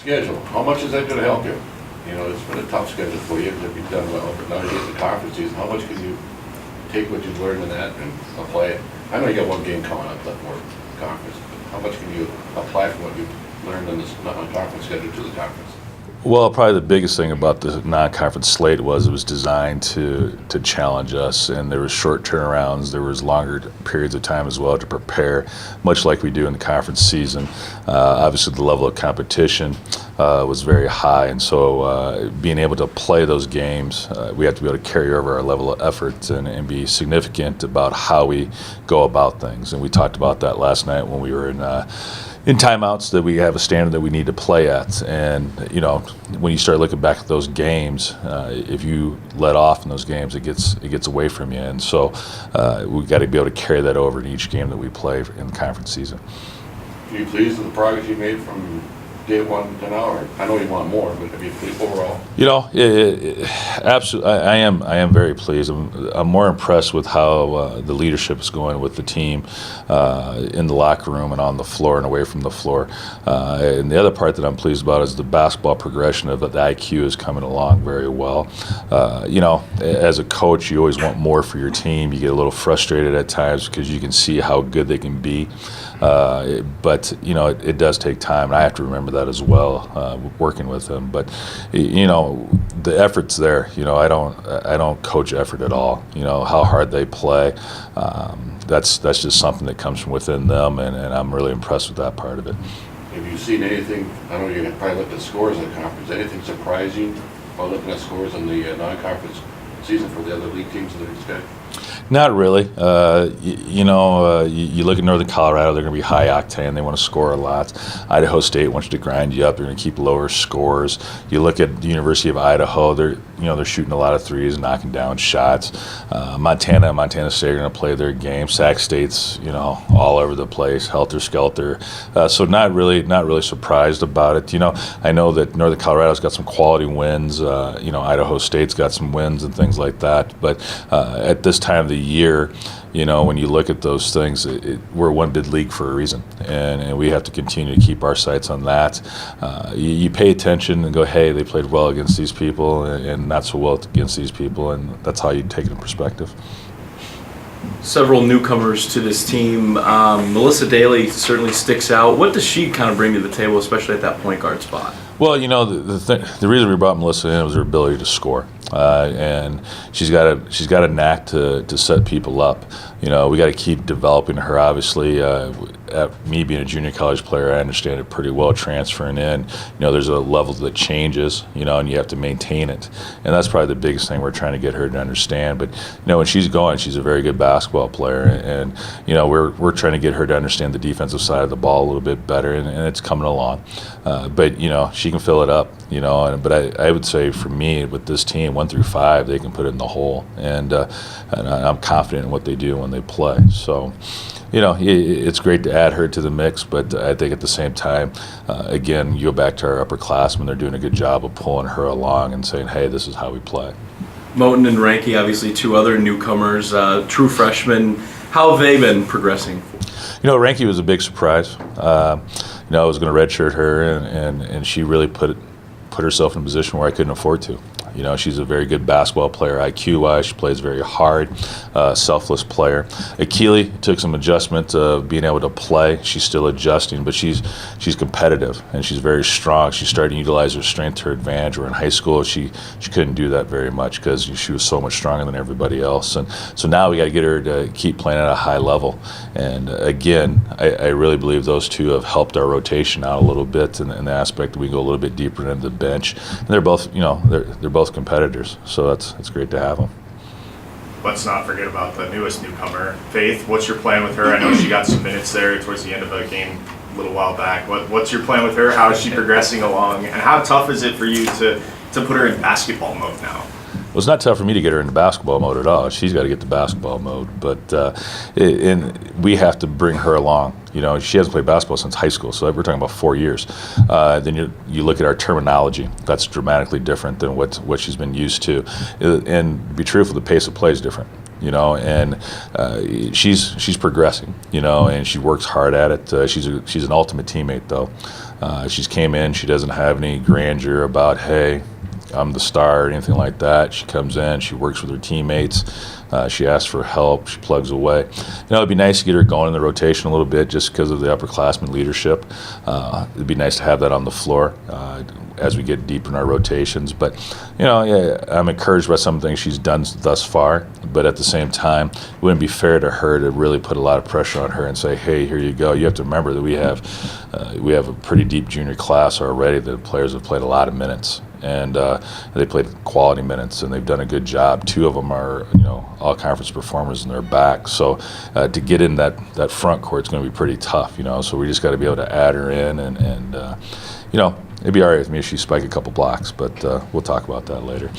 Schedule, how much is that going to help you? You know, it's been a tough schedule for you if you've done well, but now you get the conference season. How much can you take what you've learned in that and apply it? I know you got one game coming up left more conference, but how much can you apply from what you've learned in this non-conference schedule to the conference? Well, probably the biggest thing about the non-conference slate was it was designed to challenge us, and there was short turnarounds. There was longer periods of time as well to prepare, much like we do in the conference season. Obviously, the level of competition was very high, and so being able to play those games, we have to be able to carry over our level of effort and be significant about how we go about things. And we talked about that last night when we were in timeouts, that we have a standard that we need to play at. And, you know, when you start looking back at those games, if you let off in those games, it gets away from you. And so we've got to be able to carry that over in each game that we play in the conference season. Are you pleased with the progress you made from day one to now? Or I know you want more, but are you pleased overall? You know, absolutely, I am very pleased. I'm more impressed with how the leadership is going with the team in the locker room and on the floor and away from the floor. And the other part that I'm pleased about is the basketball progression of the IQ is coming along very well. You know, as a coach, you always want more for your team. You get a little frustrated at times because you can see how good they can be. But, you know, it does take time, and I have to remember that as well, working with them. But, you know, the effort's there. You know, I don't coach effort at all. You know, how hard they play, that's just something that comes from within them, and I'm really impressed with that part of it. Have you seen anything, I know you probably looked at scores in the conference, anything surprise you while looking at scores in the non-conference season for the other league teams in the East Sky? Not really. You look at Northern Colorado, they're going to be high octane. They want to score a lot. Idaho State wants you to grind you up. They're going to keep lower scores. You look at the University of Idaho, they're shooting a lot of threes, knocking down shots. Montana and Montana State are going to play their game. Sac State's, all over the place, helter-skelter. So not really surprised about it. I know that Northern Colorado's got some quality wins. Idaho State's got some wins and things like that. But at this time of the year, when you look at those things, we're one bid league for a reason, and we have to continue to keep our sights on that. You pay attention and go, hey, they played well against these people and not so well against these people, and that's how you take it in perspective. Several newcomers to this team. Melissa Daly certainly sticks out. What does she kind of bring to the table, especially at that point guard spot? Well, the reason we brought Melissa in was her ability to score, and she's got a knack to set people up. We got to keep developing her. Obviously, me being a junior college player, I understand it pretty well. Transferring in, there's a level that changes, and you have to maintain it, and that's probably the biggest thing we're trying to get her to understand. But when she's going, she's a very good basketball player, and we're trying to get her to understand the defensive side of the ball a little bit better, and it's coming along. But she can fill it up, but I would say for me with this team 1 through 5, they can put it in the hole, and I'm confident in what they do when they play. So, it's great to add her to the mix, but I think at the same time, again, you go back to our upperclassmen, they're doing a good job of pulling her along and saying, hey, this is how we play. Moten and Ranke, obviously two other newcomers, true freshmen. How have they been progressing? Ranke was a big surprise. I was going to redshirt her, and she really put herself in a position where I couldn't afford to. She's a very good basketball player, IQ-wise. She plays very hard, selfless player. Akili took some adjustment of being able to play. She's still adjusting, but she's competitive, and she's very strong. She's starting to utilize her strength to her advantage. Where in high school, she couldn't do that very much because she was so much stronger than everybody else. And so now we got to get her to keep playing at a high level. And again, I really believe those two have helped our rotation out a little bit in the aspect that we can go a little bit deeper into the bench. And they're both, they're both competitors, so it's great to have them. Let's not forget about the newest newcomer, Faith. What's your plan with her? I know she got some minutes there towards the end of a game a little while back. What's your plan with her? How is she progressing along? And how tough is it for you to put her in basketball mode now? Well, it's not tough for me to get her into basketball mode at all. She's got to get to basketball mode, but we have to bring her along. She hasn't played basketball since high school, so we're talking about 4 years. Then you look at our terminology. That's dramatically different than what she's been used to. And to be truthful, the pace of play is different. and she's progressing, and she works hard at it. She's an ultimate teammate, though. She's came in. She doesn't have any grandeur about, hey, I'm the star or anything like that. She comes in, she works with her teammates, she asks for help, she plugs away. It'd be nice to get her going in the rotation a little bit just because of the upperclassmen leadership. It'd be nice to have that on the floor as we get deep in our rotations. But, I'm encouraged by some things she's done thus far, but at the same time, it wouldn't be fair to her to really put a lot of pressure on her and say, hey, here you go. You have to remember that we have a pretty deep junior class already. The players have played a lot of minutes. And they played quality minutes, and they've done a good job. 2 of them are, all conference performers, and they're back. So to get in that front court is going to be pretty tough, So we just got to be able to add her in, and it'd be all right with me if she spiked a couple blocks, but we'll talk about that later.